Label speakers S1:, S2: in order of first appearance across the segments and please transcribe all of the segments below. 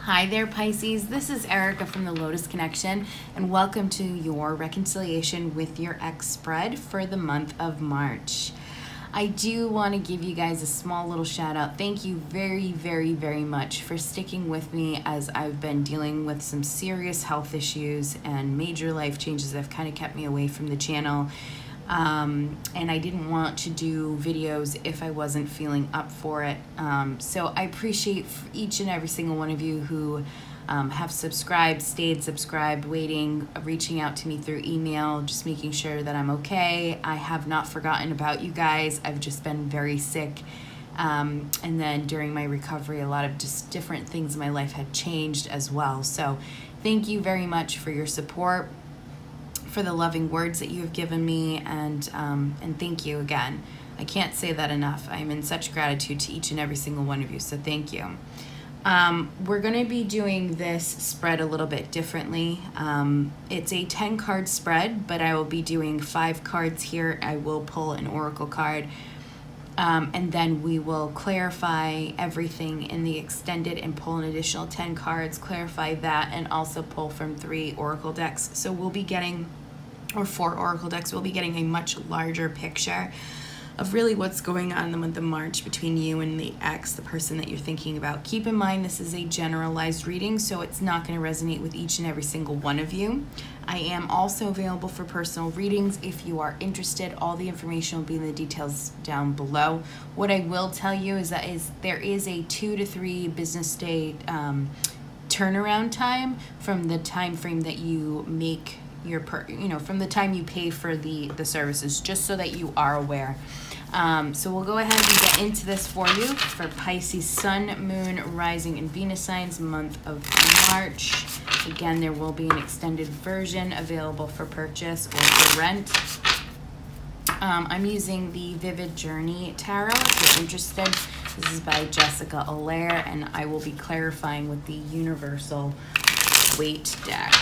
S1: Hi there, Pisces. This is Erica from the Lotus Connection, and welcome to your reconciliation with your ex spread for the month of March. I do want to give you guys a small little shout out. Thank you very much for sticking with me as I've been dealing with some serious health issues and major life changes that have kind of kept me away from the channel. And I didn't want to do videos if I wasn't feeling up for it. So I appreciate each and every single one of you who have subscribed, stayed subscribed, waiting, reaching out to me through email, just making sure that I'm okay. I have not forgotten about you guys. I've just been very sick. And then during my recovery, a lot of just different things in my life had changed as well. So thank you very much for your support, for the loving words that you have given me, and thank you again. I can't say that enough. I'm in such gratitude to each and every single one of you, so thank you. We're going to be doing this spread a little bit differently. It's a 10-card spread, but I will be doing 5 cards here. I will pull an oracle card, and then we will clarify everything in the extended and pull an additional 10 cards, clarify that, and also pull from 3 oracle decks. So we'll be getting, or 4 oracle decks, we'll be getting a much larger picture of really what's going on in the month of March between you and the ex, the person that you're thinking about. Keep in mind this is a generalized reading, so it's not going to resonate with each and every single one of you. I am also available for personal readings if you are interested. All the information will be in the details down below. What I will tell you is that there is a 2 to 3 business day turnaround time from the time frame that you make your from the time you pay for the services, just so that you are aware. So we'll go ahead and get into this for you for Pisces Sun, Moon, Rising, and Venus signs, month of March. Again, there will be an extended version available for purchase or for rent. I'm using the Vivid Journey Tarot if you're interested. This is by Jessica Allaire, and I will be clarifying with the Universal Weight deck.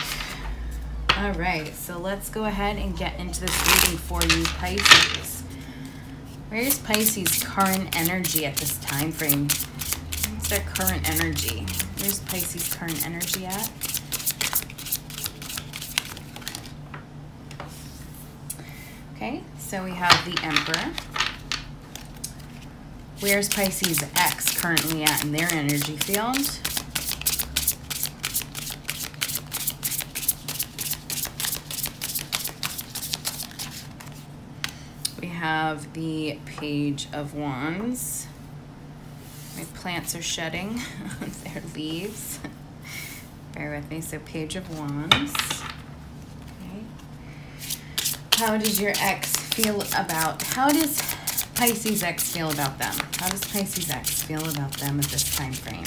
S1: All right, so let's go ahead and get into this reading for you, Pisces. Where's Pisces' current energy at this time frame? What's their current energy? Where's Pisces' current energy at? Okay, so we have the Emperor. Where's Pisces' ex currently at in their energy field? We have the Page of Wands. My plants are shedding their leaves. Bear with me. So Page of Wands. Okay. How does your ex feel about, how does Pisces ex feel about them? How does Pisces ex feel about them at this time frame?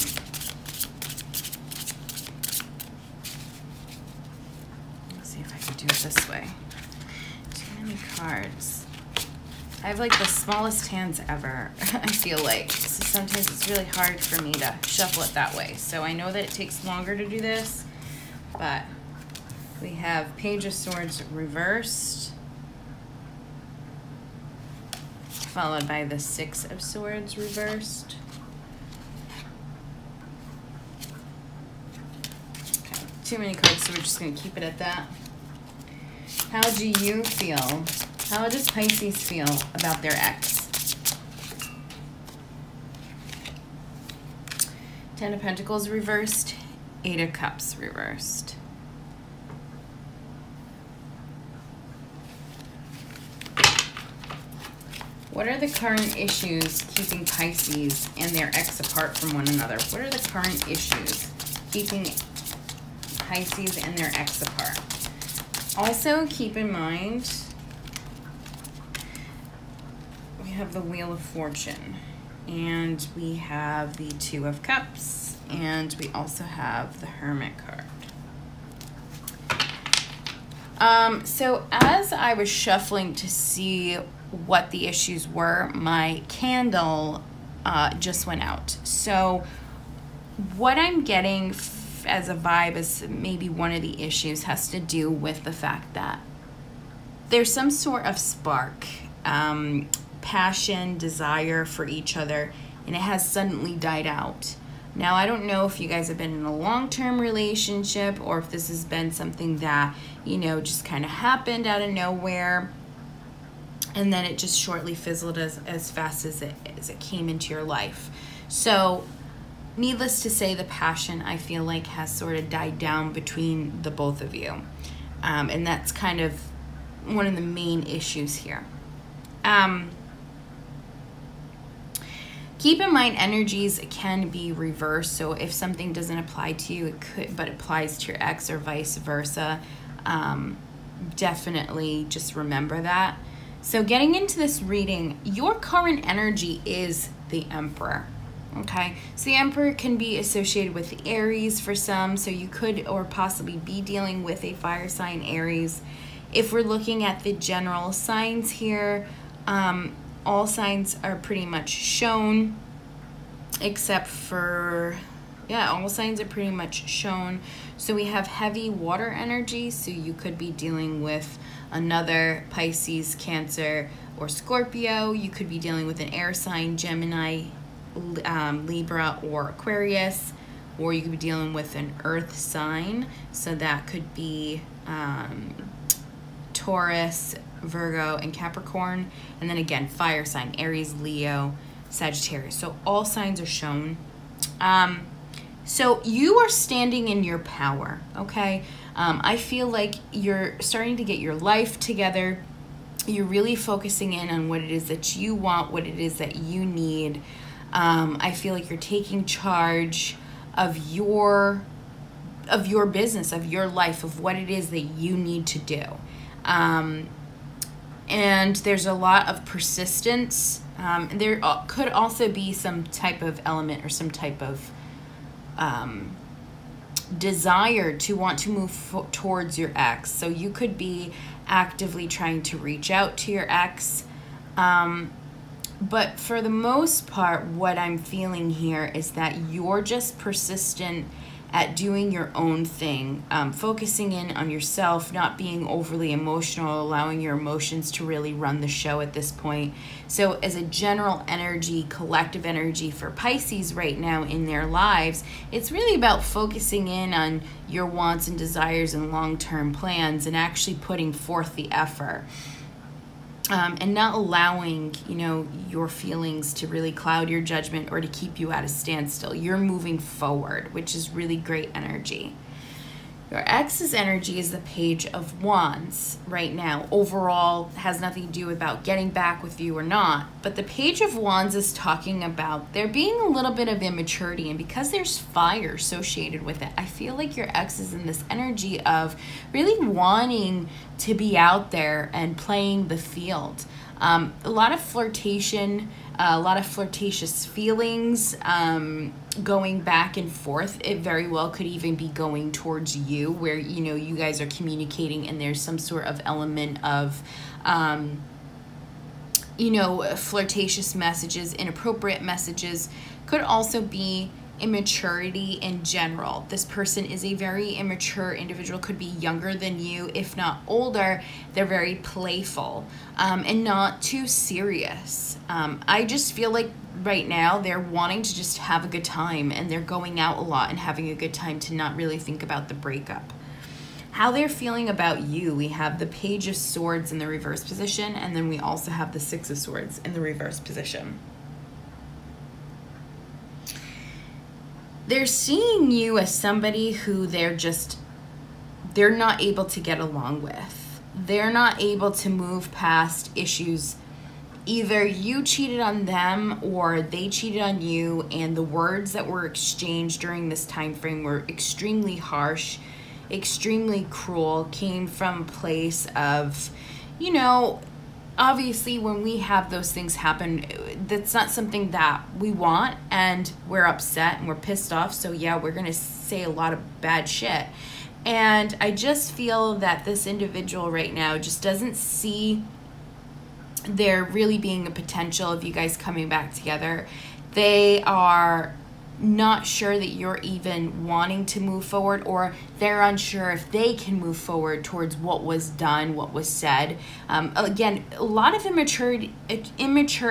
S1: Let's see if I can do it this way. Too many cards. I have like the smallest hands ever, I feel like. So sometimes it's really hard for me to shuffle it that way. So I know that it takes longer to do this, but we have Page of Swords reversed, followed by the 6 of Swords reversed. Okay, too many cards, so we're just going to keep it at that. How do you feel? How does Pisces feel about their ex? 10 of Pentacles reversed, 8 of Cups reversed. What are the current issues keeping Pisces and their ex apart from one another? What are the current issues keeping Pisces and their ex apart? Also, keep in mind, we have the Wheel of Fortune, and we have the 2 of Cups, and we also have the Hermit card. So as I was shuffling to see what the issues were, my candle just went out. So what I'm getting as a vibe is maybe one of the issues has to do with the fact that there's some sort of spark, passion, desire for each other, and it has suddenly died out. Now, I don't know if you guys have been in a long-term relationship or if this has been something that, you know, just kind of happened out of nowhere and then it just shortly fizzled as fast as it came into your life. So needless to say, the passion, I feel like, has sort of died down between the both of you. And that's kind of one of the main issues here. Keep in mind, energies can be reversed. So if something doesn't apply to you, it could, but applies to your ex or vice versa. Definitely just remember that. So getting into this reading, your current energy is the Emperor. Okay, so the Emperor can be associated with the Aries for some, so you could or possibly be dealing with a fire sign Aries. If we're looking at the general signs here, all signs are pretty much shown, except for, yeah, all signs are pretty much shown. So we have heavy water energy, so you could be dealing with another Pisces, Cancer, or Scorpio. You could be dealing with an air sign, Gemini, Libra, or Aquarius, or you could be dealing with an earth sign, so that could be Taurus, Virgo, and Capricorn, and then again fire sign, Aries, Leo, Sagittarius. So all signs are shown. So you are standing in your power, okay? I feel like you're starting to get your life together. You're really focusing in on what it is that you want, what it is that you need. I feel like you're taking charge of your business, of your life, of what it is that you need to do. And there's a lot of persistence. There could also be some type of element or some type of desire to want to move towards your ex. So you could be actively trying to reach out to your ex. But for the most part, what I'm feeling here is that you're just persistent at doing your own thing, focusing in on yourself, not being overly emotional, allowing your emotions to really run the show at this point. So as a general energy, collective energy for Pisces right now in their lives, it's really about focusing in on your wants and desires and long-term plans and actually putting forth the effort. And not allowing, you know, your feelings to really cloud your judgment or to keep you at a standstill. You're moving forward, which is really great energy. Your ex's energy is the Page of Wands right now. Overall, has nothing to do about getting back with you or not. But the Page of Wands is talking about there being a little bit of immaturity. And because there's fire associated with it, I feel like your ex is in this energy of really wanting to be out there and playing the field. A lot of flirtation, a lot of flirtatious feelings, going back and forth. It very well could even be going towards you, where, you know, you guys are communicating and there's some sort of element of, you know, flirtatious messages, inappropriate messages. Could also be immaturity in general. This person is a very immature individual, could be younger than you, if not older. They're very playful and not too serious. I just feel like right now they're wanting to just have a good time, and they're going out a lot and having a good time to not really think about the breakup. How they're feeling about you, we have the Page of Swords in the reverse position, and then we also have the Six of Swords in the reverse position. They're seeing you as somebody who they're not able to get along with. They're not able to move past issues. Either you cheated on them or they cheated on you, and the words that were exchanged during this time frame were extremely harsh, extremely cruel, came from a place of, you know, obviously when we have those things happen, that's not something that we want, and we're upset and we're pissed off. So yeah, we're gonna say a lot of bad shit. And I just feel that this individual right now just doesn't see there really being a potential of you guys coming back together. They are not sure that you're even wanting to move forward, or they're unsure if they can move forward towards what was done, what was said. Again, a lot of immature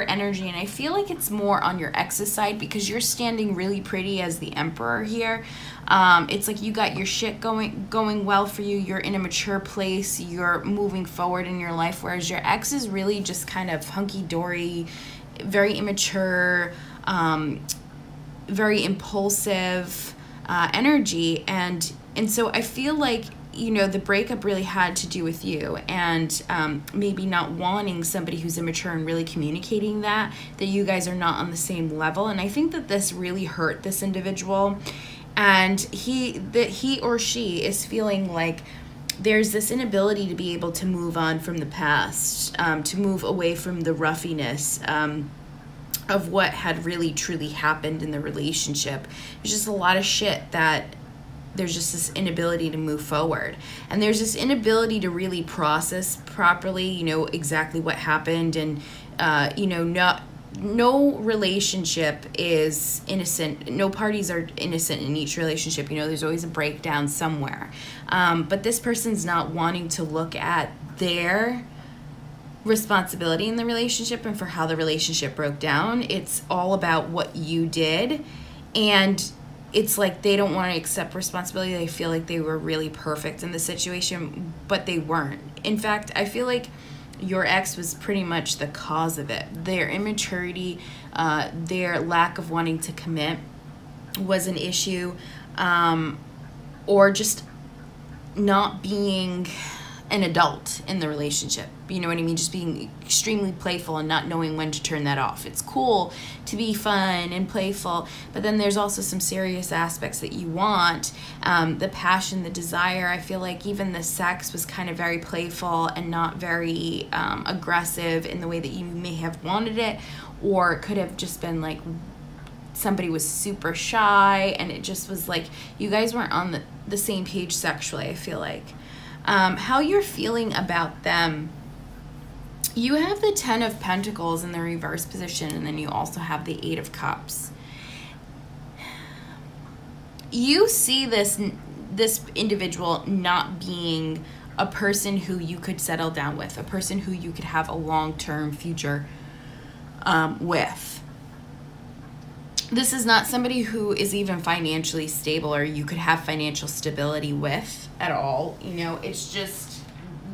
S1: energy, and I feel like it's more on your ex's side because you're standing really pretty as the Emperor here. It's like you got your shit going well for you. You're in a mature place. You're moving forward in your life, whereas your ex is really just kind of hunky-dory, very immature, very impulsive energy, and so I feel like, you know, the breakup really had to do with you, and maybe not wanting somebody who's immature and really communicating that you guys are not on the same level. And I think that this really hurt this individual, and he or she is feeling like there's this inability to be able to move on from the past, to move away from the ruffiness of what had really truly happened in the relationship. There's just a lot of shit that there's just this inability to move forward. And there's this inability to really process properly, you know, exactly what happened. And, you know, no relationship is innocent. No parties are innocent in each relationship. You know, there's always a breakdown somewhere. But this person's not wanting to look at their responsibility in the relationship and for how the relationship broke down. It's all about what you did, and it's like they don't want to accept responsibility. They feel like they were really perfect in the situation, but they weren't. In fact, I feel like your ex was pretty much the cause of it. Their immaturity, their lack of wanting to commit was an issue, or just not being an adult in the relationship. You know what I mean? Just being extremely playful and not knowing when to turn that off. It's cool to be fun and playful, but then there's also some serious aspects that you want. The passion, the desire. I feel like even the sex was kind of very playful and not very aggressive in the way that you may have wanted it, or it could have just been like somebody was super shy and it just was like you guys weren't on the same page sexually, I feel like. How you're feeling about them. You have the 10 of Pentacles in the reverse position, and then you also have the 8 of Cups. You see this individual not being a person who you could settle down with, a person who you could have a long-term future with. This is not somebody who is even financially stable or you could have financial stability with at all. You know, it's just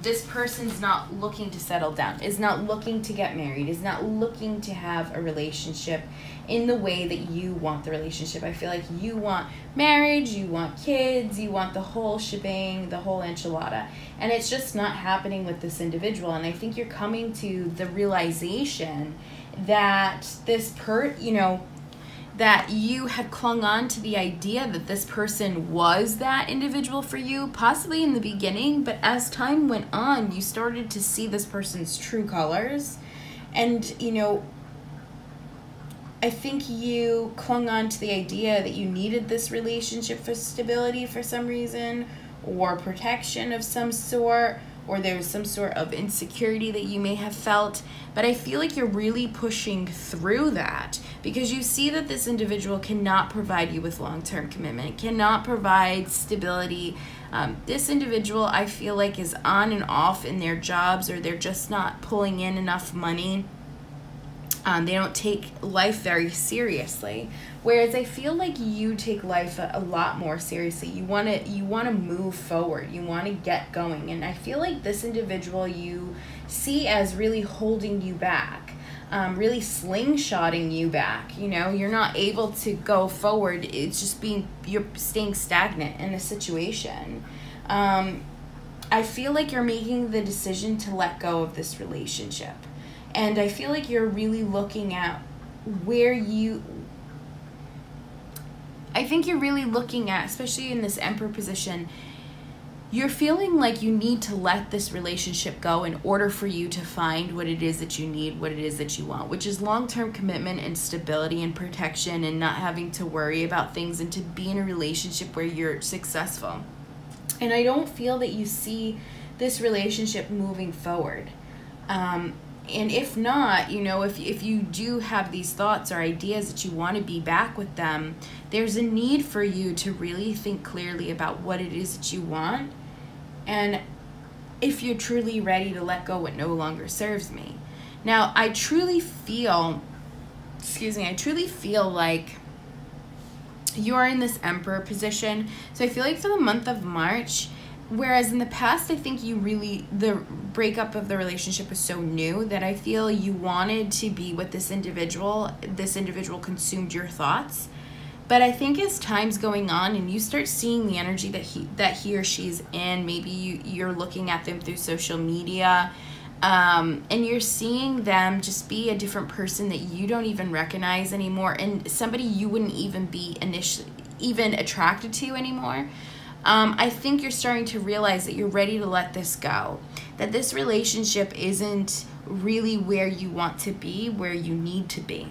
S1: this person's not looking to settle down, is not looking to get married, is not looking to have a relationship in the way that you want the relationship. I feel like you want marriage, you want kids, you want the whole shebang, the whole enchilada. And it's just not happening with this individual. And I think you're coming to the realization that that you had clung on to the idea that this person was that individual for you, possibly in the beginning, but as time went on, you started to see this person's true colors. And, you know, I think you clung on to the idea that you needed this relationship for stability for some reason, or protection of some sort, or there was some sort of insecurity that you may have felt. But I feel like you're really pushing through that because you see that this individual cannot provide you with long-term commitment, cannot provide stability. This individual, I feel like, is on and off in their jobs, or they're just not pulling in enough money. They don't take life very seriously. Whereas I feel like you take life a lot more seriously. You want to move forward. You want to get going. And I feel like this individual you see as really holding you back, really slingshotting you back. You know, you're not able to go forward. It's just you're staying stagnant in a situation. I feel like you're making the decision to let go of this relationship. And I feel like you're really looking at I think you're really looking at, especially in this Emperor position, you're feeling like you need to let this relationship go in order for you to find what it is that you need, what it is that you want, which is long-term commitment and stability and protection and not having to worry about things, and to be in a relationship where you're successful. And I don't feel that you see this relationship moving forward. And if not, you know, if you do have these thoughts or ideas that you want to be back with them, there's a need for you to really think clearly about what it is that you want, and if you're truly ready to let go what no longer serves me. Now, I truly feel like you're in this Emperor position. So I feel like for the month of March, whereas in the past, I think the breakup of the relationship was so new that I feel you wanted to be with this individual consumed your thoughts. But I think as time's going on and you start seeing the energy that he or she's in, maybe you're looking at them through social media, and you're seeing them just be a different person that you don't even recognize anymore, and somebody you wouldn't even be even attracted to anymore. I think you're starting to realize that you're ready to let this go, that this relationship isn't really where you want to be, where you need to be.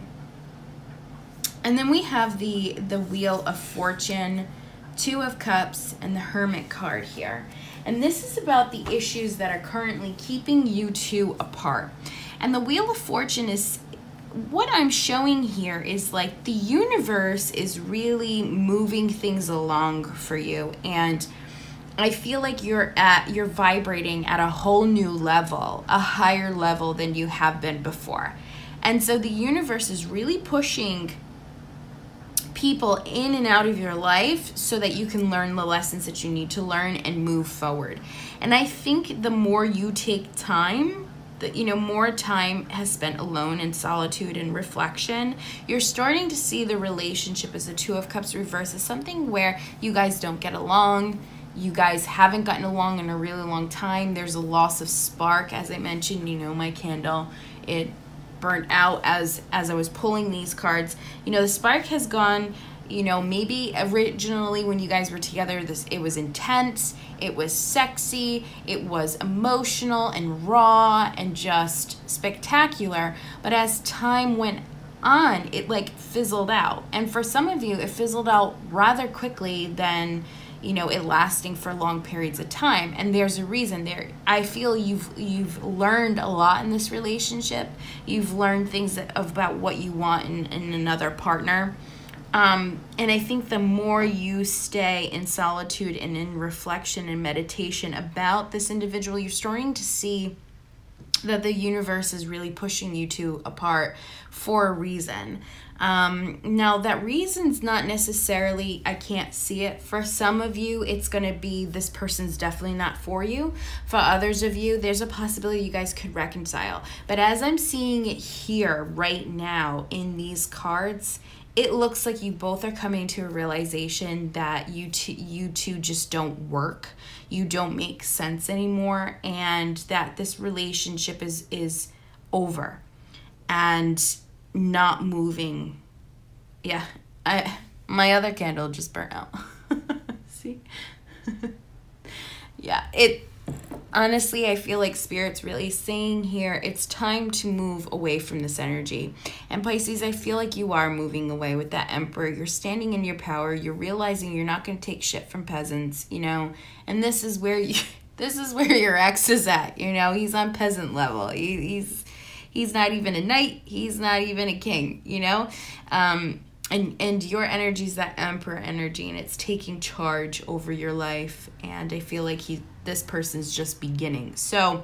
S1: And then we have the Wheel of Fortune, Two of Cups, and the Hermit card here. And this is about the issues that are currently keeping you two apart. And the Wheel of Fortune is, what I'm showing here is like the universe is really moving things along for you. And I feel like you're vibrating at a whole new level, a higher level than you have been before. And so the universe is really pushing people in and out of your life so that you can learn the lessons that you need to learn and move forward. And I think the more you take time, more time has spent alone in solitude and reflection, you're starting to see the relationship as the Two of Cups reverse as something where you guys don't get along. You guys haven't gotten along in a really long time. There's a loss of spark. As I mentioned, my candle, it burnt out as I was pulling these cards. The spark has gone. Maybe originally when you guys were together, it was intense, it was sexy, it was emotional and raw and just spectacular. But as time went on, it like fizzled out. And for some of you, it fizzled out rather quickly than it lasting for long periods of time. And there's a reason there. I feel you've learned a lot in this relationship. You've learned things about what you want in another partner. And I think the more you stay in solitude and in reflection and meditation about this individual, you're starting to see that the universe is really pushing you two apart for a reason. Now that reason's not necessarily, I can't see it. For some of you, it's going to be this person's definitely not for you. For others of you, there's a possibility you guys could reconcile. But as I'm seeing it here right now in these cards, it looks like you both are coming to a realization that you two just don't work. You don't make sense anymore, and that this relationship is over and not moving. Yeah, my other candle just burnt out. See? Yeah, honestly, I feel like Spirit's really saying here, it's time to move away from this energy. And Pisces, I feel like you are moving away with that Emperor. You're standing in your power. You're realizing you're not going to take shit from peasants, and this is where your ex is at. He's on peasant level. He's not even a knight. He's not even a king, and your energy is that Emperor energy, and it's taking charge over your life. And I feel like this person's just beginning. So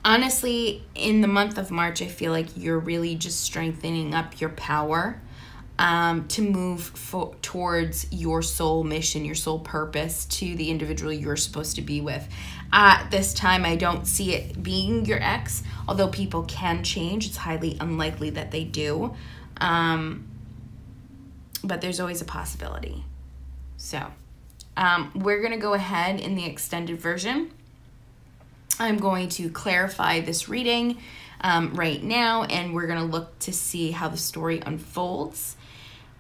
S1: honestly, in the month of March, I feel like you're really just strengthening up your power to move towards your soul mission, your soul purpose, to the individual you're supposed to be with. At this time, I don't see it being your ex, although people can change. It's highly unlikely that they do. But there's always a possibility. So we're going to go ahead in the extended version. I'm going to clarify this reading right now, and we're going to look to see how the story unfolds.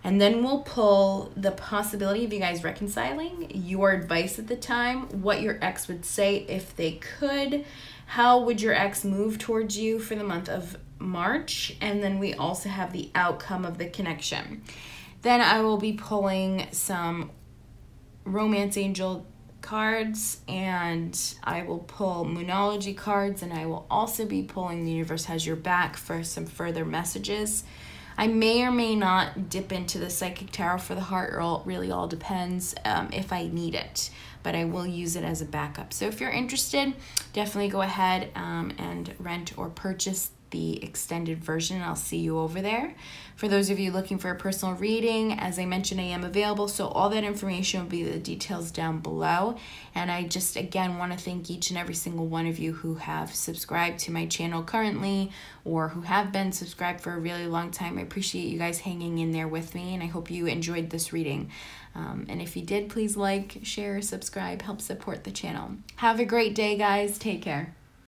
S1: And then we'll pull the possibility of you guys reconciling, your advice at the time, what your ex would say if they could, how would your ex move towards you for the month of March, and then we also have the outcome of the connection. Then I will be pulling some romance angel cards, and I will pull Moonology cards, and I will also be pulling The Universe Has Your Back for some further messages. I may or may not dip into the Psychic Tarot for the heart, or it really all depends if I need it, but I will use it as a backup. So if you're interested, definitely go ahead and rent or purchase the extended version. I'll see you over there. For those of you looking for a personal reading, as I mentioned, I am available, so all that information will be the details down below. And I just again want to thank each and every single one of you who have subscribed to my channel currently, or who have been subscribed for a really long time. I appreciate you guys hanging in there with me, and I hope you enjoyed this reading. And if you did, please like, share, subscribe, help support the channel. Have a great day, guys. Take care.